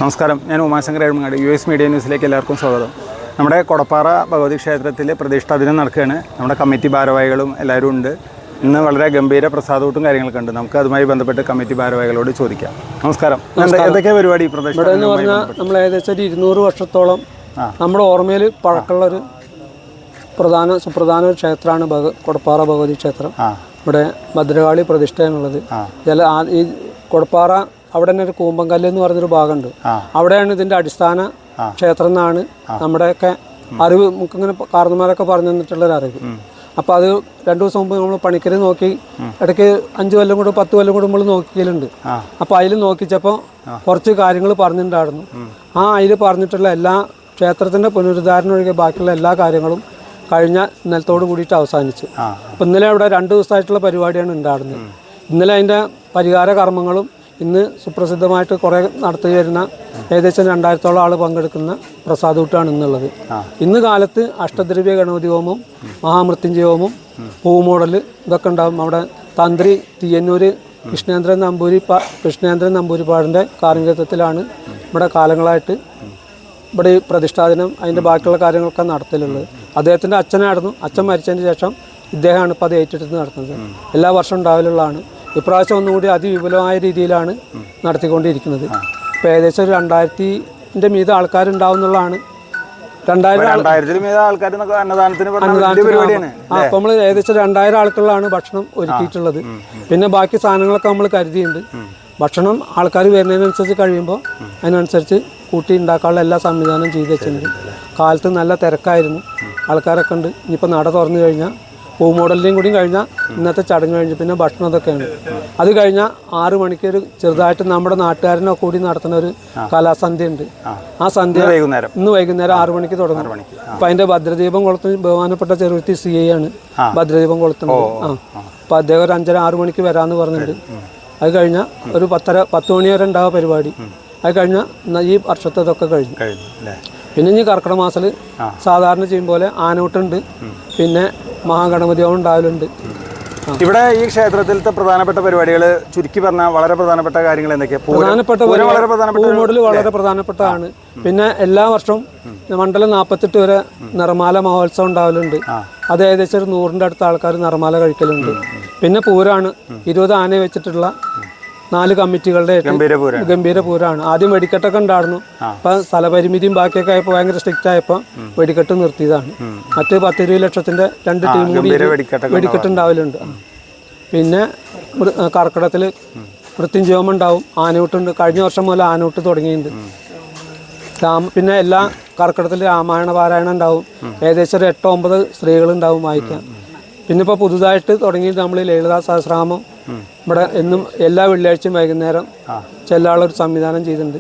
നമസ്കാരം, ഞാൻ Umashankar Ezhumangad. US media ന്യൂസിലേക്ക് എല്ലാവർക്കും സ്വാഗതം. നമ്മുടെ കൊടപ്പാറ ഭഗവതി ക്ഷേത്രത്തിൽ പ്രതിഷ്ഠാ ദിനം നടക്കുകയാണ്. നമ്മുടെ കമ്മിറ്റി ഭാരവാഹികളും എല്ലാവരും ഉണ്ട്. ഇന്ന് വളരെ ഗംഭീര പ്രസാദൂട്ടും കാര്യങ്ങളൊക്കെ ഉണ്ട്. നമുക്ക് അതുമായി ബന്ധപ്പെട്ട് കമ്മിറ്റി ഭാരവാഹികളോട് ചോദിക്കാം. നമസ്കാരം. എന്തൊക്കെയാണ് പരിപാടി? ഇവിടെ എന്ന് പറഞ്ഞാൽ നമ്മൾ ഏകദേശം ഒരു 200 വർഷത്തോളം നമ്മുടെ ഓർമ്മയിൽ പഴക്കമുള്ളൊരു സുപ്രധാന ഒരു ക്ഷേത്രമാണ് കൊടപ്പാറ ഭഗവതി ക്ഷേത്രം. ഇവിടെ ഭദ്രകാളി പ്രതിഷ്ഠയാണുള്ളത്. ഈ കൊടപ്പാറ അവിടെ തന്നെ ഒരു കൂമ്പങ്കല്ല് എന്ന് പറഞ്ഞൊരു ഭാഗമുണ്ട്. അവിടെയാണ് ഇതിന്റെ അടിസ്ഥാന ക്ഷേത്രം എന്നാണ് നമ്മുടെയൊക്കെ അറിവ്. നമുക്കിങ്ങനെ കാർന്നമാരൊക്കെ പറഞ്ഞു തന്നിട്ടുള്ളൊരു അറിവ്. അപ്പോൾ അത് 2 ദിവസം മുമ്പ് നമ്മൾ പണിക്കര് നോക്കി, ഇടയ്ക്ക് 5 കൊല്ലം കൂടെ 10 കൊല്ലം കൂടെ നമ്മൾ നോക്കിയിട്ടുണ്ട്. അപ്പോൾ അതിൽ നോക്കിച്ചപ്പോൾ കുറച്ച് കാര്യങ്ങൾ പറഞ്ഞിട്ടുണ്ടായിരുന്നു. അതിൽ പറഞ്ഞിട്ടുള്ള എല്ലാ ക്ഷേത്രത്തിന്റെ പുനരുദ്ധാരണം ഒഴികെ ബാക്കിയുള്ള എല്ലാ കാര്യങ്ങളും കഴിഞ്ഞ ഇന്നലത്തോട് കൂടിയിട്ട് അവസാനിച്ചു. അപ്പം ഇന്നലെ അവിടെ 2 ദിവസമായിട്ടുള്ള പരിപാടിയാണ് ഉണ്ടായിരുന്നത്. ഇന്നലെ അതിൻ്റെ പരിഹാര കർമ്മങ്ങളും ഇന്ന് സുപ്രസിദ്ധമായിട്ട് കുറേ നടത്തി വരുന്ന ഏകദേശം 2000-ഓളം ആൾ പങ്കെടുക്കുന്ന പ്രസാദൂട്ടാണ് ഇന്നുള്ളത്. ഇന്ന് കാലത്ത് അഷ്ടദ്രവ്യ ഗണപതി ഹോമം, മഹാമൃത്യുഞ്ജയ ഹോമം, പൂമോടൽ ഇതൊക്കെ ഉണ്ടാകും. അവിടെ തന്ത്രി തീയന്നൂർ കൃഷ്ണേന്ദ്രൻ നമ്പൂരിപ്പാടിൻ്റെ കാർമ്മികത്വത്തിലാണ് ഇവിടെ കാലങ്ങളായിട്ട് ഇവിടെ ഈ പ്രതിഷ്ഠാദിനം അതിൻ്റെ ബാക്കിയുള്ള കാര്യങ്ങളൊക്കെ നടത്തലുള്ളത്. അദ്ദേഹത്തിൻ്റെ അച്ഛനായിരുന്നു. അച്ഛൻ മരിച്ചതിന് ശേഷം ഇദ്ദേഹമാണ് ഇപ്പോൾ അത് ഏറ്റെടുത്ത് നടത്തുന്നത്. എല്ലാ വർഷവും ഉണ്ടാവലുള്ളതാണ്. ഇപ്രാവശ്യം ഒന്നുകൂടി അതിവിപുലമായ രീതിയിലാണ് നടത്തിക്കൊണ്ടിരിക്കുന്നത്. ഇപ്പോൾ ഏകദേശം ഒരു 2000-ന്റെ മീതെ ആൾക്കാരുണ്ടാവും എന്നുള്ളതാണ്. 2000 ആൾക്കാർ അപ്പോൾ നമ്മൾ ഏകദേശം 2000 ആൾക്കുള്ളതാണ് ഭക്ഷണം ഒരുക്കിയിട്ടുള്ളത്. പിന്നെ ബാക്കി സാധനങ്ങളൊക്കെ നമ്മൾ കരുതിയിട്ടുണ്ട്. ഭക്ഷണം ആൾക്കാർ വരുന്നതിനനുസരിച്ച് കഴിയുമ്പോൾ അതിനനുസരിച്ച് കൂട്ടി ഉണ്ടാക്കാനുള്ള എല്ലാ സംവിധാനവും ചെയ്ത് വെച്ചിട്ടുണ്ട്. കാലത്ത് നല്ല തിരക്കായിരുന്നു, ആൾക്കാരൊക്കെ ഉണ്ട്. ഇനിയിപ്പോൾ നട തുറന്നു കഴിഞ്ഞാൽ പൂമോഡലിൻ്റെയും കൂടി കഴിഞ്ഞാൽ ഇന്നത്തെ ചടങ്ങ് കഴിഞ്ഞ് പിന്നെ ഭക്ഷണം അതൊക്കെയാണ്. അത് കഴിഞ്ഞാൽ 6 മണിക്ക് ഒരു ചെറുതായിട്ട് നമ്മുടെ നാട്ടുകാരനെ കൂടി നടത്തുന്ന ഒരു കലാസന്ധ്യ ഉണ്ട്. ആ സന്ധ്യ ഇന്ന് വൈകുന്നേരം 6 മണിക്ക് തുടങ്ങും. അപ്പം അതിൻ്റെ ഭദ്രദീപം കൊളുത്തുന്ന ബഹുമാനപ്പെട്ട ചെറുത്തി CI ആണ് ഭദ്രദീപം കൊളുത്തുന്നത്. അപ്പം അദ്ദേഹം ഒരു 5:30-6 മണിക്ക് വരാമെന്ന് പറഞ്ഞിട്ടുണ്ട്. അത് കഴിഞ്ഞാൽ ഒരു 10 മണി വരെ ഉണ്ടാവുക പരിപാടി. അത് കഴിഞ്ഞാൽ ഈ വർഷത്തെ ഇതൊക്കെ കഴിഞ്ഞു. പിന്നെ ഇനി കർക്കിടക മാസത്തിൽ സാധാരണ ചെയ്യും പോലെ ആനൂട്ടുണ്ട്. പിന്നെ മഹാഗണപതി ഹോമം ഉണ്ടാവലുണ്ട്. ഇവിടെ ഈ ക്ഷേത്രത്തിലത്തെ പ്രധാനപ്പെട്ട പരിപാടികൾ ചുരുക്കി പറഞ്ഞാൽ വളരെ പ്രധാനപ്പെട്ട കാര്യങ്ങൾ എന്തൊക്കെയാണ്? പൂമോടൽ വളരെ പ്രധാനപ്പെട്ടതാണ്. പിന്നെ എല്ലാ വർഷവും മണ്ഡലം 48 വരെ നിറമാല മഹോത്സവം ഉണ്ടാവലുണ്ട്. അത് ഏകദേശം ഒരു 100-ന്റെ അടുത്ത ആൾക്കാർ നിറമാല കഴിക്കലുണ്ട്. പിന്നെ പൂരാണ് 20 ആനയെ വെച്ചിട്ടുള്ള 4 കമ്മിറ്റികളുടെ ഗംഭീര പൂരമാണ്. ആദ്യം വെടിക്കെട്ടൊക്കെ ഉണ്ടായിരുന്നു. അപ്പം സ്ഥലപരിമിതിയും ബാക്കിയൊക്കെ ആയപ്പോൾ ഭയങ്കര സ്ട്രിക്റ്റ് ആയപ്പോൾ വെടിക്കെട്ട് നിർത്തിയതാണ്. മറ്റ് 10-20 ലക്ഷത്തിന്റെ 2 ടീം കൂടി വെടിക്കെട്ട് ഉണ്ടാവലുണ്ട്. പിന്നെ കർക്കിടകത്തിൽ മൃത്യുഞ്ജയം ഉണ്ടാവും. ആനയൂട്ടുണ്ട്. കഴിഞ്ഞ വർഷം മുതൽ ആനയൂട്ട് തുടങ്ങിയിട്ടുണ്ട്. പിന്നെ എല്ലാ കർക്കിടകത്തിൽ രാമായണ പാരായണം ഉണ്ടാവും. ഏകദേശം ഒരു 8-9 സ്ത്രീകളുണ്ടാവും വായിക്കാൻ. പിന്നെ ഇപ്പോൾ പുതുതായിട്ട് തുടങ്ങിയിട്ട് നമ്മൾ ലളിതാ സഹസ്രനാമം ഇവിടെ എന്നും എല്ലാ വെള്ളിയാഴ്ചയും വൈകുന്നേരം ചെല്ലാളൊരു സംവിധാനം ചെയ്തിട്ടുണ്ട്.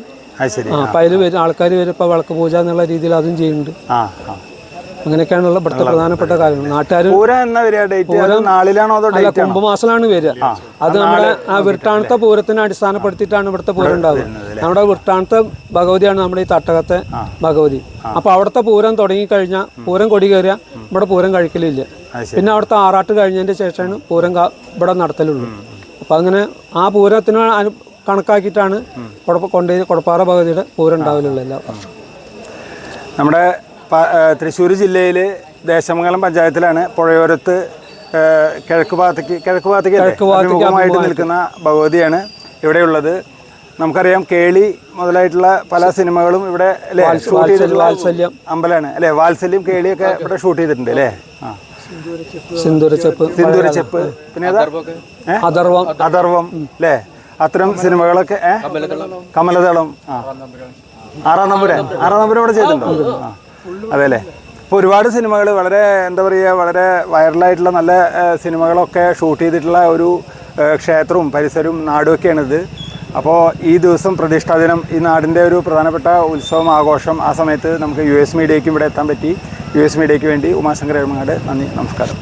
അപ്പം അതിൽ ആൾക്കാർ വരും. ഇപ്പോൾ വിളക്ക് പൂജ എന്നുള്ള രീതിയിൽ അതും ചെയ്യുന്നുണ്ട്. അങ്ങനെയൊക്കെയാണുള്ള ഇവിടുത്തെ പ്രധാനപ്പെട്ട കാര്യങ്ങൾ. നാട്ടുകാർ അല്ല, കുംഭമാസത്തിലാണ് വരിക. അത് നമ്മുടെ ആ വൃട്ടാണത്തെ പൂരത്തിനെ അടിസ്ഥാനപ്പെടുത്തിയിട്ടാണ് ഇവിടുത്തെ പൂരം ഉണ്ടാവുക. നമ്മുടെ വൃട്ടാണത്തെ ഭഗവതിയാണ് നമ്മുടെ ഈ തട്ടകത്തെ ഭഗവതി. അപ്പോൾ അവിടുത്തെ പൂരം തുടങ്ങിക്കഴിഞ്ഞാൽ പൂരം കൊടി കയറിയാൽ ഇവിടെ പൂരം കഴിക്കലില്ല. പിന്നെ അവിടുത്തെ ആറാട്ട് കഴിഞ്ഞതിന്റെ ശേഷമാണ് പൂരം ഇവിടെ നടത്തലുള്ളൂ. അപ്പം അങ്ങനെ ആ പൂരത്തിന് കണക്കാക്കിയിട്ടാണ് കൊടപ്പാറ ഭഗവതിയുടെ പൂരം ഉണ്ടാവലുള്ളത് എല്ലാ വർഷവും. നമ്മുടെ തൃശ്ശൂർ ജില്ലയിൽ ദേശമംഗലം പഞ്ചായത്തിലാണ് പുഴയോരത്ത് കിഴക്ക് ഭാഗത്തേക്ക് നിൽക്കുന്ന ഭഗവതിയാണ് ഇവിടെയുള്ളത്. നമുക്കറിയാം, കേളി മുതലായിട്ടുള്ള പല സിനിമകളും ഇവിടെ ഷൂട്ട് ചെയ്തിട്ടുള്ള അമ്പലമാണ് അല്ലേ? വാത്സല്യം, കേളിയൊക്കെ ഇവിടെ ഷൂട്ട് ചെയ്തിട്ടുണ്ട് അല്ലേ? സിന്ദൂരച്ചെപ്പ്, പിന്നെ അഥർവം അല്ലേ? അത്തരം സിനിമകളൊക്കെ. കമലദളം, ആറാം നമ്പൂരാൻ ഇവിടെ ചെയ്തിട്ടുണ്ടോ? അതെ അല്ലേ? ഇപ്പോൾ ഒരുപാട് സിനിമകൾ വളരെ എന്താ പറയുക, വളരെ വൈറലായിട്ടുള്ള നല്ല സിനിമകളൊക്കെ ഷൂട്ട് ചെയ്തിട്ടുള്ള ഒരു ക്ഷേത്രവും പരിസരവും നാടുമൊക്കെയാണിത്. അപ്പോൾ ഈ ദിവസം പ്രതിഷ്ഠാദിനം, ഈ നാടിൻ്റെ ഒരു പ്രധാനപ്പെട്ട ഉത്സവം, ആഘോഷം. ആ സമയത്ത് നമുക്ക് US മീഡിയയ്ക്കും ഇവിടെ എത്താൻ പറ്റി. US മീഡിയയ്ക്ക് വേണ്ടി ഉമാശങ്കർ എഴുമങ്ങാട്. നന്ദി, നമസ്കാരം.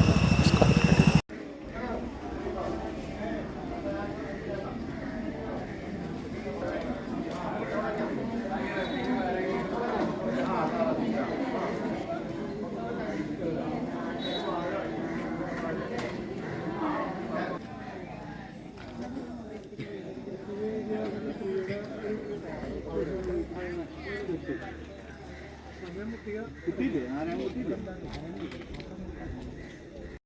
കുട്ടിയില്ലേ? ആരാണ് കുട്ടിയില്ലേ?